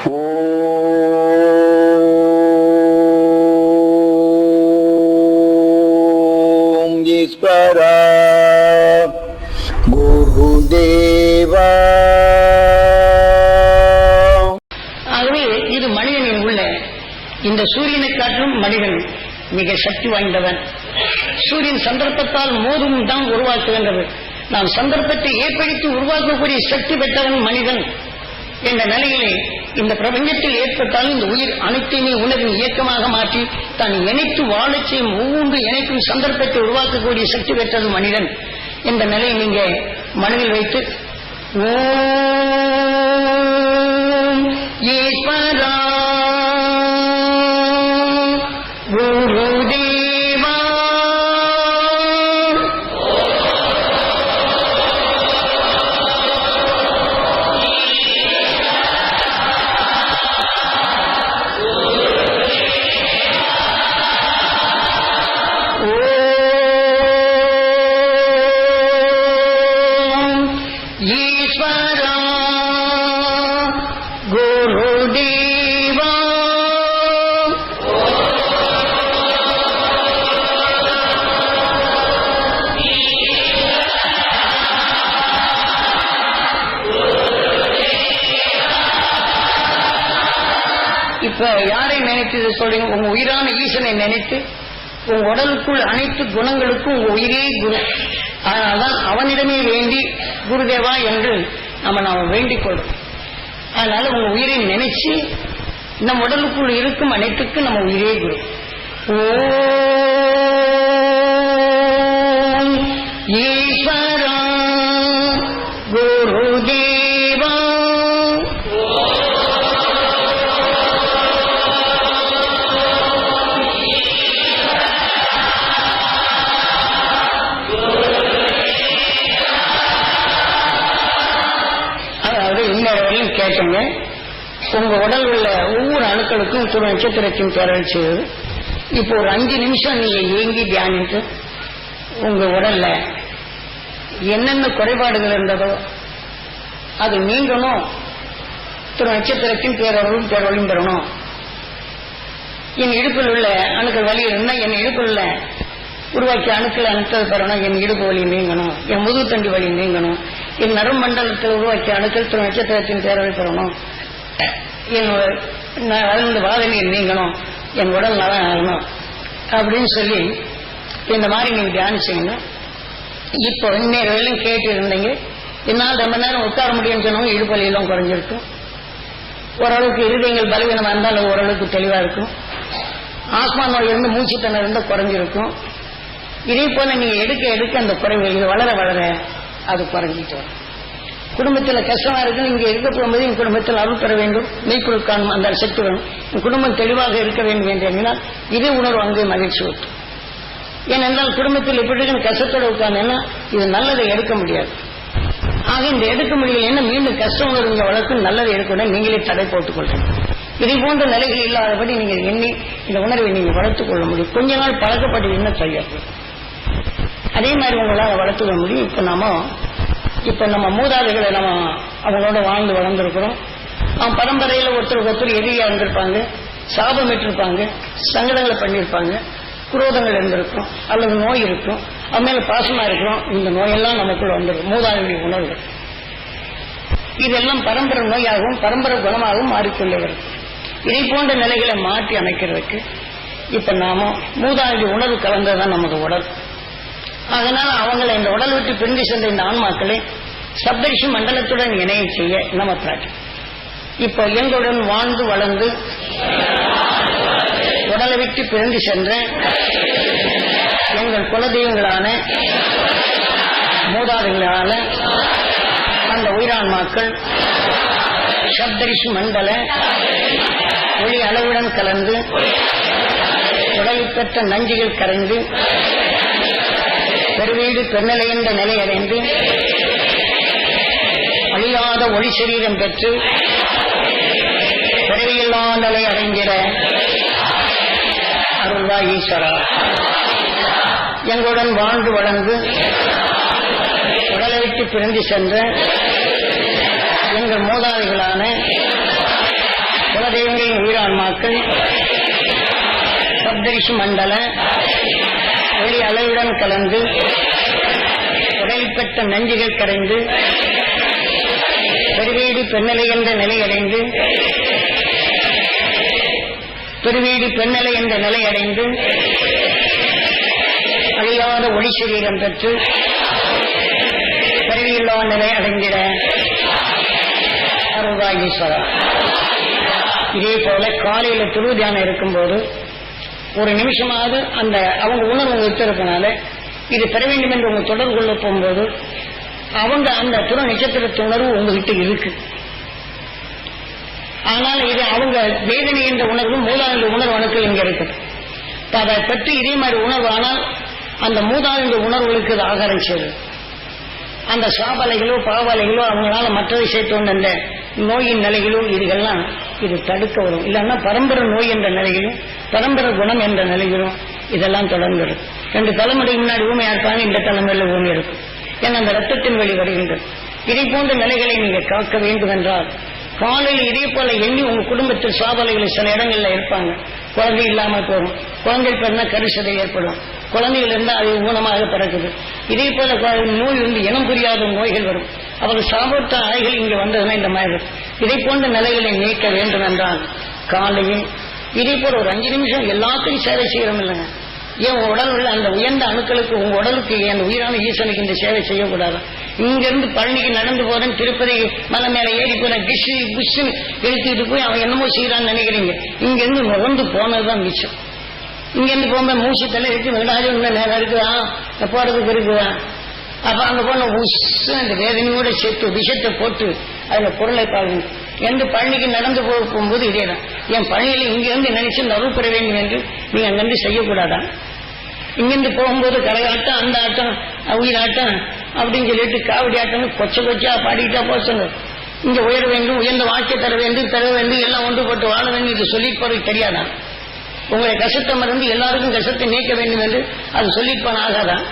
ஓம் ஈஸ்வரா குருதேவா. ஆகவே இது மனிதனின் உள்ள இந்த சூரியனை காட்டிலும் மனிதன் மிக சக்தி வாய்ந்தவன். சூரியன் சந்தர்ப்பத்தால் மோதும் தான் உருவாக்குகின்றது. நாம் சந்தர்ப்பத்தை ஏற்படுத்தி உருவாக்கக்கூடிய சக்தி பெற்றவன் மனிதன் என்ற நிலையிலே இந்த பிரபஞ்சத்தில் ஏற்பட்டாலும் இந்த உயிர் அனைத்தையுமே உணர்வின் இயக்கமாக மாற்றி தான் இணைத்து வாழச் செய்யும் ஒவ்வொன்று இணைக்கும் சந்தர்ப்பத்தை உருவாக்கக்கூடிய சக்தி பெற்றது மனிதன் என்ற நிலையை நீங்க மனதில் வைத்து ஓம் ஈஸ்வரா குருதேவா ஈஸ்வரா குருதேவா. இப்ப யாரை நினைத்து சொல்றீங்க? உங்க உயிரான ஈசனை நினைத்து உங்க உடலுக்குள் அனைத்து குணங்களுக்கும் உங்க உயிரே குரு. அதனால்தான் அவனிடமே வேண்டி குருதேவா என்று நாம வேண்டிக் கொள்றோம். அதனால உங்க உயிரை நினைச்சு நம் உடலுக்குள் இருக்கும் அனைத்துக்கும் நம்ம உயிரே குரு. ஓம் ஈஸ்வரா குருதேவா. கேட்டுங்க, உங்க உடல் உள்ள ஒவ்வொரு அணுக்களுக்கும் துணை நட்சத்திரத்தின் பேரல் செய்வது. இப்போ ஒரு 5 நிமிஷம் நீங்க ஏங்கி தியானித்து உங்க உடல்ல என்னென்ன குறைபாடுகள் இருந்ததோ அது நீங்கணும். துணை நட்சத்திரத்தின் பேரவரும் பேரவழியும் பெறணும். என் இடுப்பில் உள்ள அணுக்கள் வலி இருந்தால் என் இடுப்பில் உள்ள உருவாக்கிய அணுக்களை அணுக்கள் பெறணும். என் இடுப்பு வலி நீங்கணும். என் முதுகுத்தண்டி வலி நீங்கணும். என் நரம் மண்டலத்தில் உருவாக்கிய அணுக்கள் துணை நட்சத்திரத்தின் பேரவை பெறணும். என் வாதனையை நீங்கணும். என் உடல் நலம் ஆகணும் அப்படின்னு சொல்லி இந்த மாதிரி நீங்க தியானிச்சீங்கன்னா இப்போ இன்னும் கேட்டு இருந்தீங்க. என்னால் ரொம்ப நேரம் உட்கார முடியும்னு சொன்னவங்க இடுப்பு வலியெல்லாம் குறைஞ்சிருக்கும். ஓரளவுக்கு இருதயங்கள் பலவீனமாக இருந்தாலும் ஓரளவுக்கு தெளிவா இருக்கும். ஆஸ்மா நோய் இருந்து மூச்சுத்தன்மை இருந்தால் குறைஞ்சிருக்கும். இதே போல நீங்க எடுக்க எடுக்க அந்த குறைவு வளர வளர அது குறைஞ்சிட்டு வரும். குடும்பத்தில் கஷ்டமா இருக்கு, நீங்க இருக்க போகும்போது என் குடும்பத்தில் அருள் பெற வேண்டும், மெய்க்குள் காணும் அந்த சக்தி வேணும், என் குடும்பம் தெளிவாக இருக்க வேண்டும் என்று எண்ணினால் இதே உணர்வு அங்கே மகிழ்ச்சி ஊட்டும். ஏனென்றால் குடும்பத்தில் எப்படி கஷ்டத்தோடு உட்கார்ந்தேன்னா இது நல்லதை எடுக்க முடியாது. ஆக இந்த எடுக்க முடியல மீண்டும் கஷ்ட உணர்வு இங்க வளர்க்கும். நல்லதை எடுக்கணும் நீங்களே தடை போட்டுக் கொள்றீங்க. இதை போன்ற நிலைகள் இல்லாதபடி நீங்க எண்ணி இந்த உணர்வை நீங்க வளர்த்துக் கொள்ள முடியும். கொஞ்ச நாள் பழக்கப்பட்டு என்ன செய்யாது. அதே மாதிரி உங்களால் வளர்த்துக்க முடியும். இப்ப நம்ம மூதாதைகளை நம்ம அவங்களோட வாழ்ந்து வளர்ந்துருக்கிறோம். அவன் பரம்பரையில ஒருத்தர் எதிரியா இருந்திருப்பாங்க, சாபம் விட்டிருப்பாங்க, சங்கடங்களை பண்ணியிருப்பாங்க, குரோதங்கள் இருந்திருக்கும், அல்லது நோய் இருக்கும், அவன் மேல பாசமா இருக்கிறோம். இந்த நோயெல்லாம் நமக்குள்ள வந்துடும். மூதாதையுடைய உணர்வு இதெல்லாம் பரம்பரை நோயாகவும் பரம்பரை குணமாகவும் மாறிக்கொண்டே வரும். இதை போன்ற நிலைகளை மாற்றி அமைக்கிறதுக்கு இப்ப நாம மூதாதைய உணர்வு கலந்ததுதான் நமக்கு உடல். அதனால அவங்களை இந்த உடல் விட்டு பிரிந்து சென்ற இந்த ஆன்மாக்களை சப்தரிஷி மண்டலத்துடன் இணைய செய்ய நம்ம பிரார்த்தி. இப்போ எங்களுடன் வாழ்ந்து வளர்ந்து உடலை விட்டு பிரிந்து சென்ற எங்கள் குலதெய்வங்களான மூதாதைகளான அந்த உயிரான்மாக்கள் சப்தரிஷி மண்டல ஒளி அளவுடன் கலந்து உடலில் பெற்ற நஞ்சுகள் கரைந்து பெருவீடு பெருநிலை என்ற நிலை அடைந்து அழியாத ஒளி சரீரம் பெற்று பிறவியில்லா நிலை அடைந்திட அருள்வா ஈஸ்வரா. எங்களுடன் வாழ்ந்து வளர்ந்து உடலை விட்டு பிரிந்து சென்ற எங்கள் மூதாதைகளான ஜீவான்மாக்கள் சப்தரிஷி மண்டல ஒளி அலையுடன் கலந்து உடல்பெற்ற நஞ்சுகள் கரைந்து பெருவீடு பெண்ணலை என்ற நிலையடைந்து பெருவீடு பெண்ணலை என்ற நிலையடைந்து அழியாத ஒளி சரீரம் பெற்று பிறவியில்லா நிலை அடைந்திட அருள்வாகீஸ்வரா. இதே போல காலையில துரு தியானம் இருக்கும்போது ஒரு நிமிஷமாவது அந்த அவங்க உணர்வு விட்டு இருக்கனால இது பெற வேண்டும் என்று உங்க தொடர்பு கொள்ள போகும்போது அவங்க அந்த துற நட்சத்திரத்து உணர்வு உங்ககிட்ட இருக்கு. ஆனால் இது அவங்க வேதனை என்ற உணர்வு மூலாதார உணர்வு அணுக்கள் இங்க இருக்கு. அதை பற்றி இதே மாதிரி உணர்வு ஆனால் அந்த மூதாத உணர்வுகளுக்கு இது ஆகாரம் செய்யுது. அந்த சாபலைகளோ பாவலைகளோ அவங்களால மற்றதை சேர்த்து வந்த அந்த நோயின் நிலைகளும் இதுகெல்லாம் இது தடுக்க வரும். இல்லைன்னா பரம்பரை நோய் என்ற நிலையிலும் பரம்பரை குணம் என்ற நிலையிலும் இதெல்லாம் தொடர்ந்து இருக்கும். 2 தலைமுறைக்கு முன்னாடி ஊமையா இருப்பாங்க, இந்த தலைமுறையில் ஊமை இருக்கும். ஏன்னா அந்த ரத்தத்தின் வழி வருகின்றது. இதை போன்ற நிலைகளை நீங்க காக்க வேண்டும் என்றால் காலையில் இதே போல எண்ணி உங்க குடும்பத்தில் சாதனைகள் சில இடங்கள்ல இருப்பாங்க. குழந்தை இல்லாமல் போகும், குழந்தை பிறந்தா கருசதை ஏற்படும், குழந்தைகள் இருந்தால் அது ஊனமாக பிறக்குது. இதே போல நோய் இனம் புரியாத நோய்கள் வரும். அவர்கள் சாப்பிட்ட ஆய்கள் இங்க வந்ததுன்னா இந்த மாதிரி இருக்கும். இதை போன்ற நிலைகளை நீக்க வேண்டும் என்றால் காலையில் இதே போல ஒரு 5 நிமிஷம் எல்லாத்தையும் சேவை செய்யறோம் இல்லைங்க. ஏன் உங்க உடல் உள்ள அந்த உயர்ந்த அணுக்களுக்கு உங்க உடலுக்கு அந்த உயிரான ஈசனுக்கு இந்த சேவை செய்யக்கூடாது? இங்கிருந்து பழனிக்கு நடந்து போறேன், திருப்பதி மலை மேல ஏறி போறேன், டிஷு புஷு எழுத்துட்டு போய் அவன் என்னமோ செய்யறான்னு நினைக்கிறீங்க. இங்கிருந்து நுகர்ந்து போனதுதான் மிச்சம். இங்கிருந்து போகும்போது மூச்சு தலை இருக்கு, விடாது நேரம் இருக்குதா போறதுக்கு இருக்குதா? அப்ப அங்க போன அந்த வேதனையோட சேர்த்து விஷத்தை போட்டு அதுல பொருளை பாருங்க என்று பழனிக்கு நடந்து போகும்போது இதேதான். என் பழனியில இங்கிருந்து நினைச்சு அருள் பெற வேண்டும் என்று நீங்க அங்கிருந்து செய்யக்கூடாதா? இங்கிருந்து போகும்போது கரகாட்டம், அந்த ஆட்டம், உயிராட்டம் அப்படின்னு சொல்லிட்டு காவடி ஆட்டம் கொச்சா பாடிக்கிட்டா போச்சுங்க. இங்க உயர வேண்டும், உயர்ந்த வாழ்க்கை தர வேண்டும், எல்லாம் ஒன்றுபட்டு வாழ வேண்டும் இது சொல்லிட்டு போறது தெரியாதான்? உங்களை கஷ்டத்தை மறந்து எல்லாருக்கும் கஷ்டத்தை நீக்க வேண்டும் என்று அது சொல்லிட்டு போன ஆகாதான்?